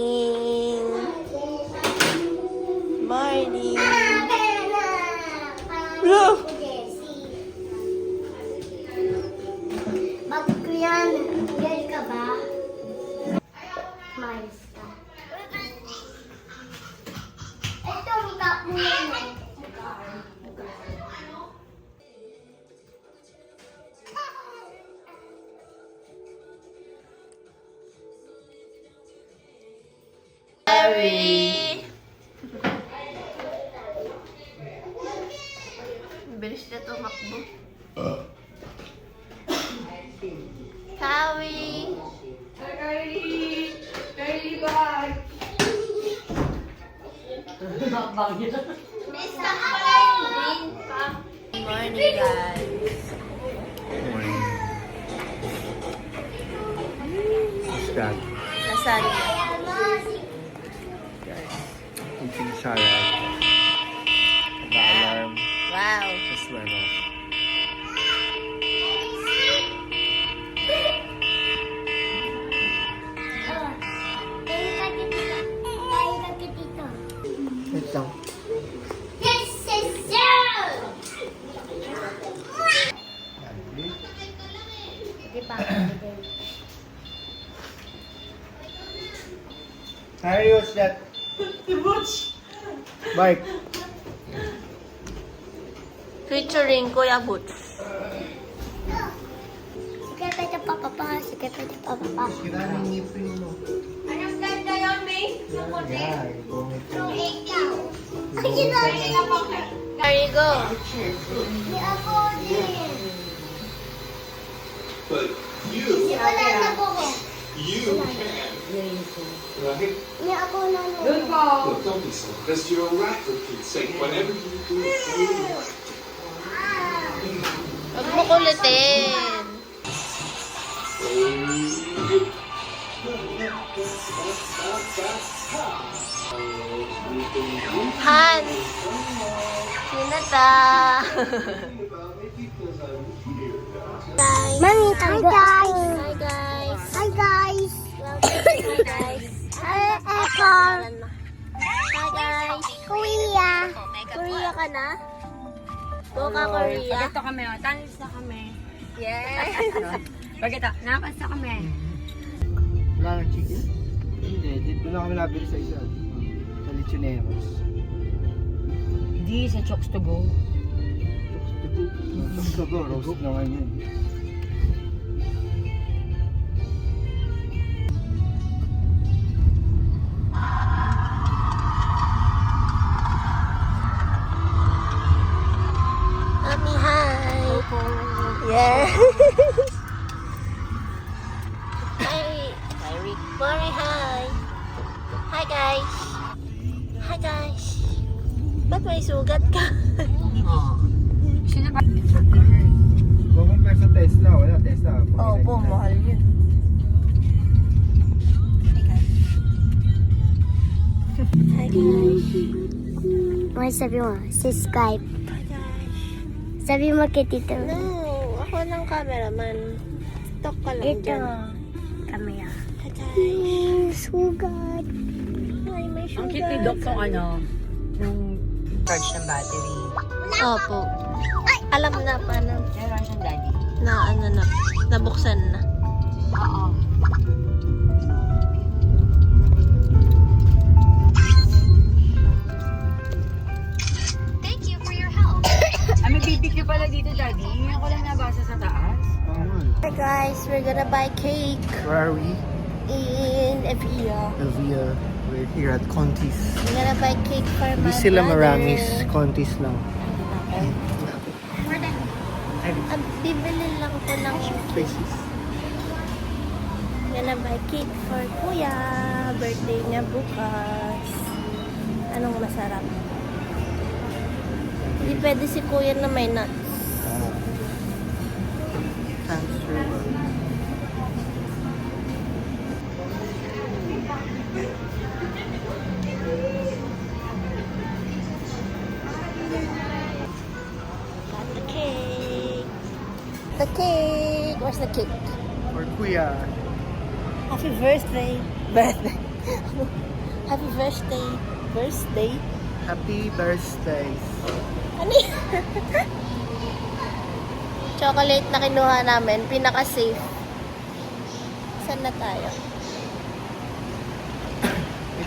morning. Morning. Look. Bakit ko yan? Ready ka ba? Smiles ka. Ito, mukha mo yan. Harry. Bilis na tumakbo. Kawi. Carly! Carly, bag! Good morning, guys. What's that? Lasagna. Eating salad. Naka-alarm. Wow. Just went off. Wait lang. This is you! Harry, what's that? Bike. Featuring Kuya Boots. Sige, pwede papapa. Sige, pwede papapa. Kiraming ngipin mo. Anong ganda yun, May? Yeah, gumit mo. Ikaw. Ay, sinabi na po. There you go. Di ako din. But you, Di wala na po ko. you can. Right? Di ako na Doon po! Look, don't be so because you're a rat for Pete's sake. Whatever you do, do right. Huwag mo kulitin. Han! Hinata! Mami, hi guys. Hi guys! Hi guys. Hi guys! Hi, Echo. Hi guys! Kuya. Korea ka na? Go ka Korea! Pagkita kami, oh. Tanis na kami. Yes! Pagkita, napas na kami. Wala nang chicken? Hindi, dito na kami nabili sa isa. Sa Lechoneros. Hindi, sa Chokes to go. Gusto ko, roast naman yun. Mami, hi! Yes! Hi! Hi, Rick. Mari, hi! Hi, guys! Hi, guys! Ba't may sugat ka? Sino ba? Kung compare sa Tesla, wala Tesla. Opo, mahal yun. Hi, guys! Ano sabi mo? Subscribe. Hi, guys! Sabi mo kay Tito. No, ako ng cameraman. Talk ka lang Ito. dyan. Kamaya. Hi, guys! Sugat. Ay, may Ang sugat. cute ni Doc nung ano, nung charge ng battery. Opo. Alam na paano Meron siyang daddy. na ano na, nabuksan na. Oo. May BBQ pala dito, daddy. Ngayon ko lang nabasa sa taas. Hi guys, we're gonna buy cake Where are we? in Evia. Elvia. We're here at Conti's. We're gonna buy cake for my Hindi sila brother. maramis, Conti's lang. Bibili lang ko ng Places. gonna buy cake for kuya. Birthday niya bukas. Anong masarap? Hindi pwede si kuya na may nuts. Cancer. Got the cake. The cake. Where's the cake? For Kuya. Happy birthday. Birthday. Happy birthday. Birthday? Happy birthday. Ano yun? Chocolate na kinuha namin. Pinaka-safe. Saan na tayo?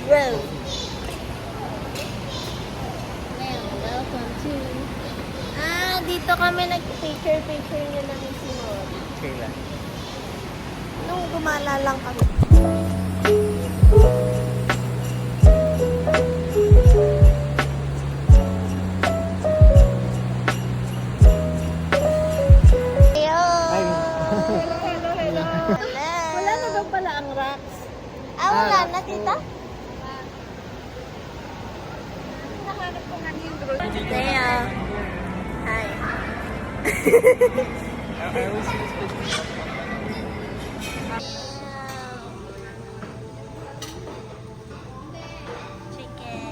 Well. Welcome to... dito kami nag-picture nyo na ni Sinor. Kailan? Nung gumala lang kami. Wala na daw pala ang rocks. Wala na, tita? Teo. Hi. Chicken.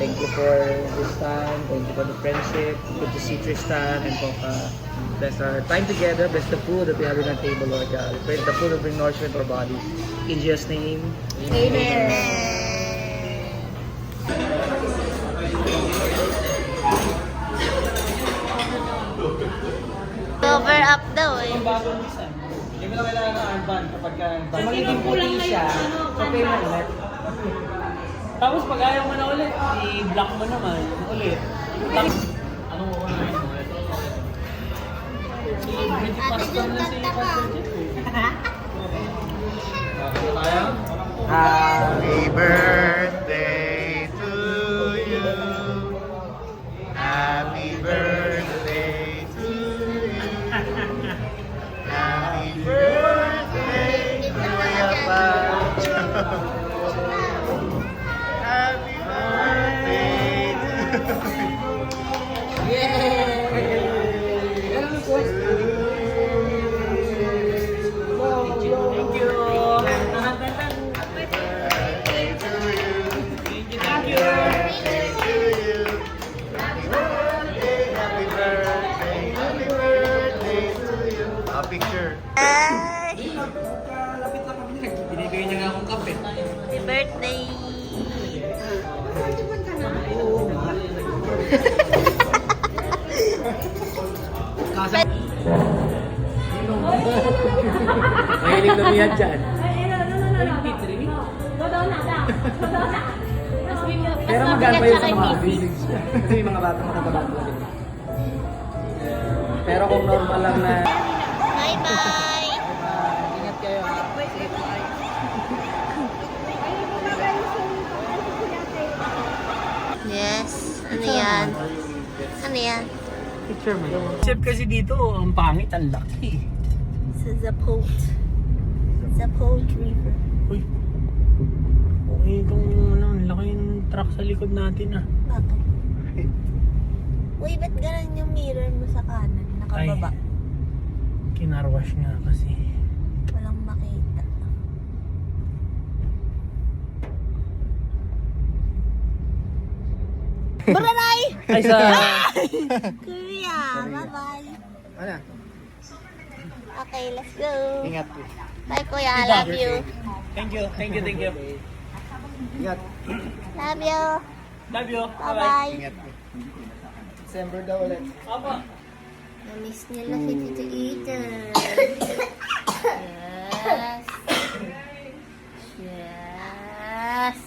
Thank you for this time. Thank you for the friendship. Good to see Tristan and Coca. Bless our time together. Bless the food that we have on our table, Lord God. We pray that the food will bring nourishment to our bodies. In Jesus' name. Cover up daw eh. Hindi mo na kailangan ng armband kapag magiging puti siya. So, pay mo ulit. Tapos pag ayaw mo na ulit, i-block mo naman ulit. Anong uunahin mo? Si Bridget Pastor na si Pastor Jeff eh. Tayo? Happy birthday to you. Happy birthday to you. Happy birthday to Kuya Pacho. Happy birthday to you. Thank you. Thank you. Picture. Binibigyan niya nga akong kape. Happy birthday. Mahilig lumiyan dyan. Pero maganda pa yun sa mga basics. Kasi yung mga bata makataba talaga. Pero kung normal lang na... Bye-bye. Ingat kayo. Yes. Ano yan? Ano yan? Picture mo. Chef kasi dito, ang pangit, ang laki. Sa Zapote. Zapote River. Uy. Okay itong ano, laki yung truck sa likod natin ah. Bakit? Uy, ba't ganun yung mirror mo sa kanan? Nakababa. Kinarwash nga kasi. Walang makita. Baranay! Ay sa... Kuya, bye-bye. Ano? Okay, let's go. Ingat. Bye, Kuya. I love you. Thank you. Ingat. Love you. Love you. Bye-bye. Ingat. December daw ulit. Apa. Na-miss niya na si Tito Ethan. Yes. Yes.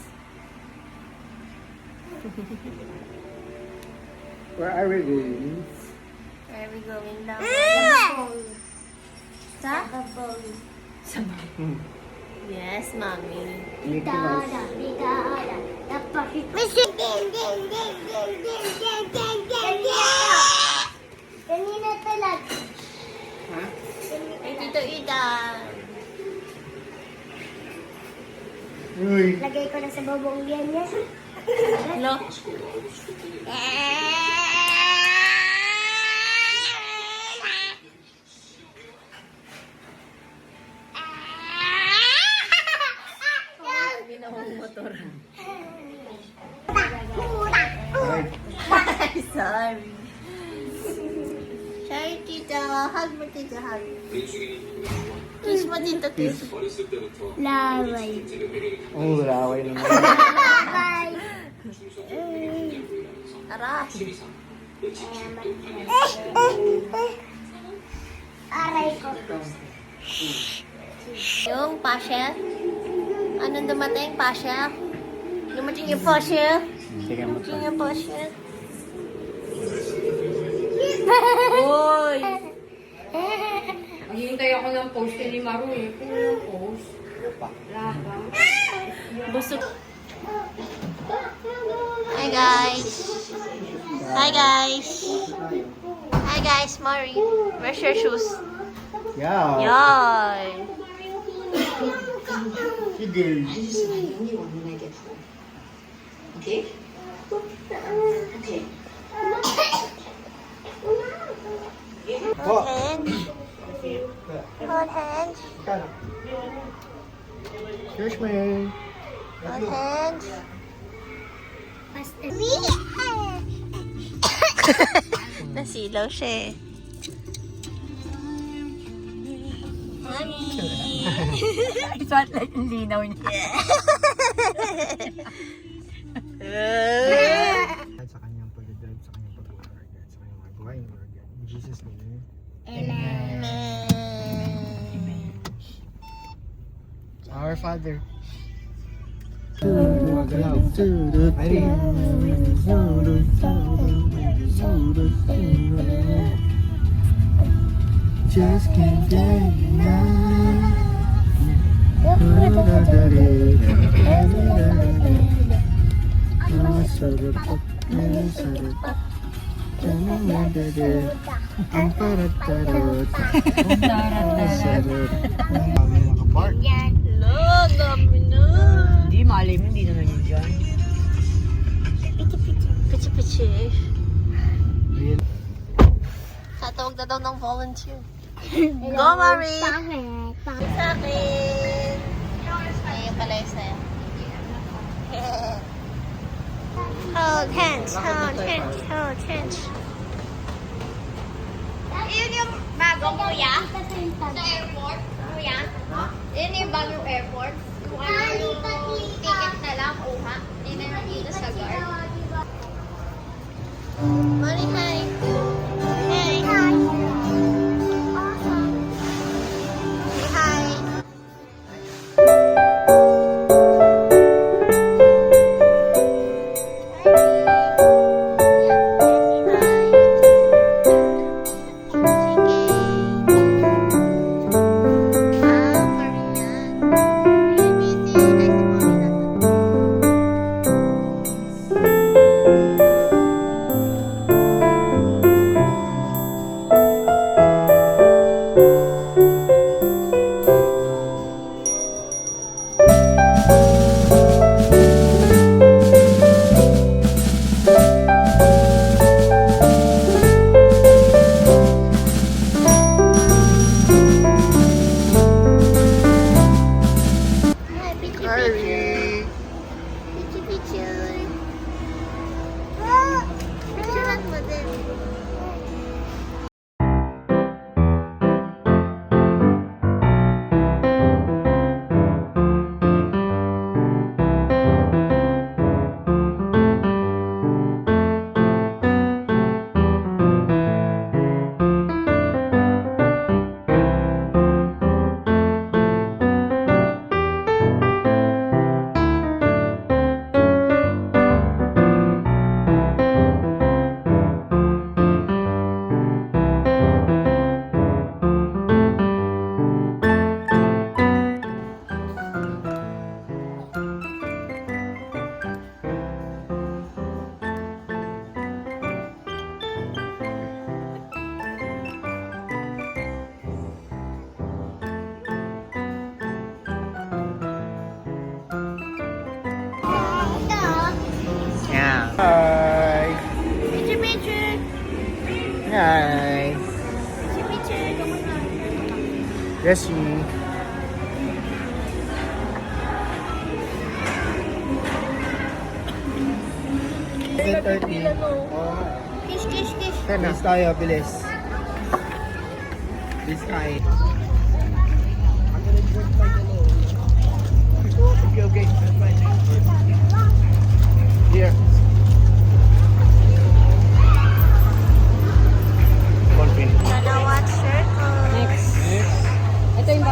Where are we going? Where are we going now? Sa Yes, Mommy. Mickey Mouse. Kanina talag. Ay, Tito Ethan. Uy. Lagay ko na sa babong yan yan. Hello? Hindi na akong motor. Ay. Sorry. Sorry, tita. Hug mo, tita. Hug. Kiss mo, tita. Kiss mo. 어렸을 때부터 Laway. Oh, laway naman. Laway. Tara. Aray ko. Yung pasha. Anong dumating? Pasha? Dumating yung pasha? Sige mo. Dumating yung pasha? Uy! Hihintay ako ng post ni Maru eh. Kung yung post. Wala ba? Busog. Hi guys. Hi guys. Hi guys, Mari. Where's your shoes? Yeah. Yan. Sige. Okay? Hold hands. Hold hands. Cheers, man. Hold hands. Nasilaw siya eh. Mommy! It's not like yung linaw niya. Sa kanyang pag-drive, sa kanyang pag-organ, sa kanyang magawain organ. In Jesus' name. Our Father. Just can't get enough. Lo, dami na. Hindi, malay mo, hindi naman yun dyan. Pichi-pichi. Tatawag na daw ng volunteer. Go, Mari! Sa akin! Ayun pala yung sa'yo. Hold hands, hold hands, hold hands. Yun yung bagong kuya? Sa airport? Kuya? Yun yung bagong airport? Kung ano yung ticket na lang, kuha. Hindi na yung dito sa guard. Mari, hi! Hey! Hi! Say hi! Hi. Picture, picture! Hi. Picture, picture! Kamusta? Jessie. Nagpipila, no? Bilis tayo, bilis. Bilis tayo. Okay. Here. Dalawat circle. Next. Ito yung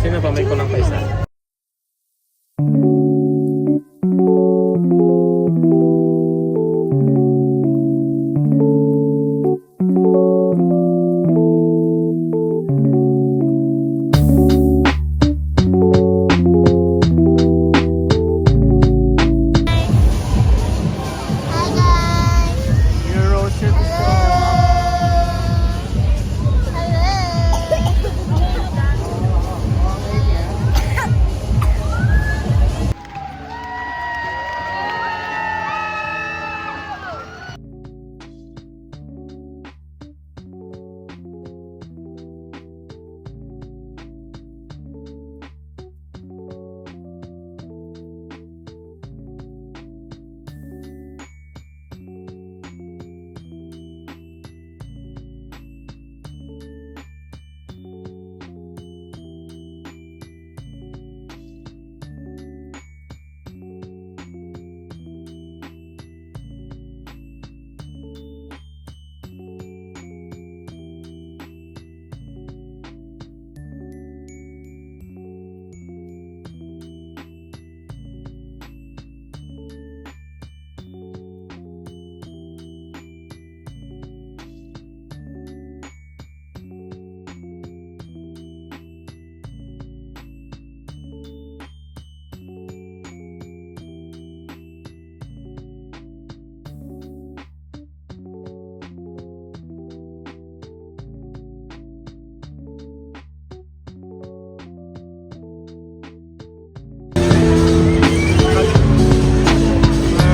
Sino ba? May kulang pa isa. Hi guys. Your roasted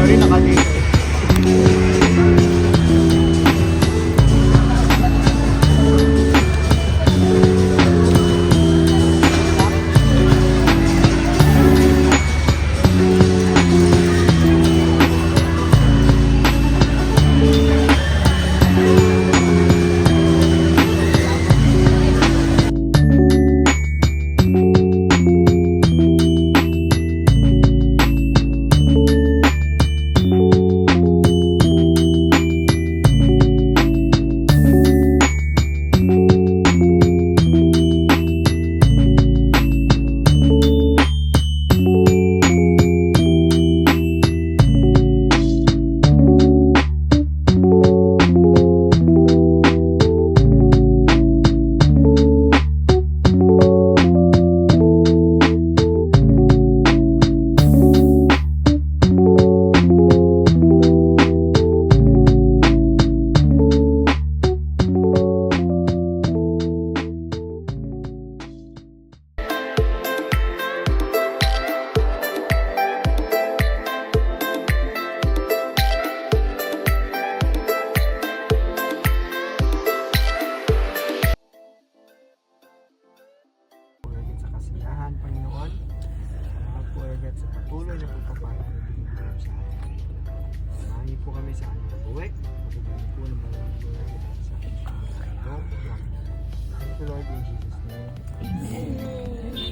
rin nakadito. Sa kasiyahan, Panginoon. Po agad sa patuloy na pagpapala na binigay sa amin. Samahan niyo po kami sa aming pag-uwi. Pagkakali po ng mga pag-uwi sa aking Panginoon. Thank you, Lord, in Jesus' name.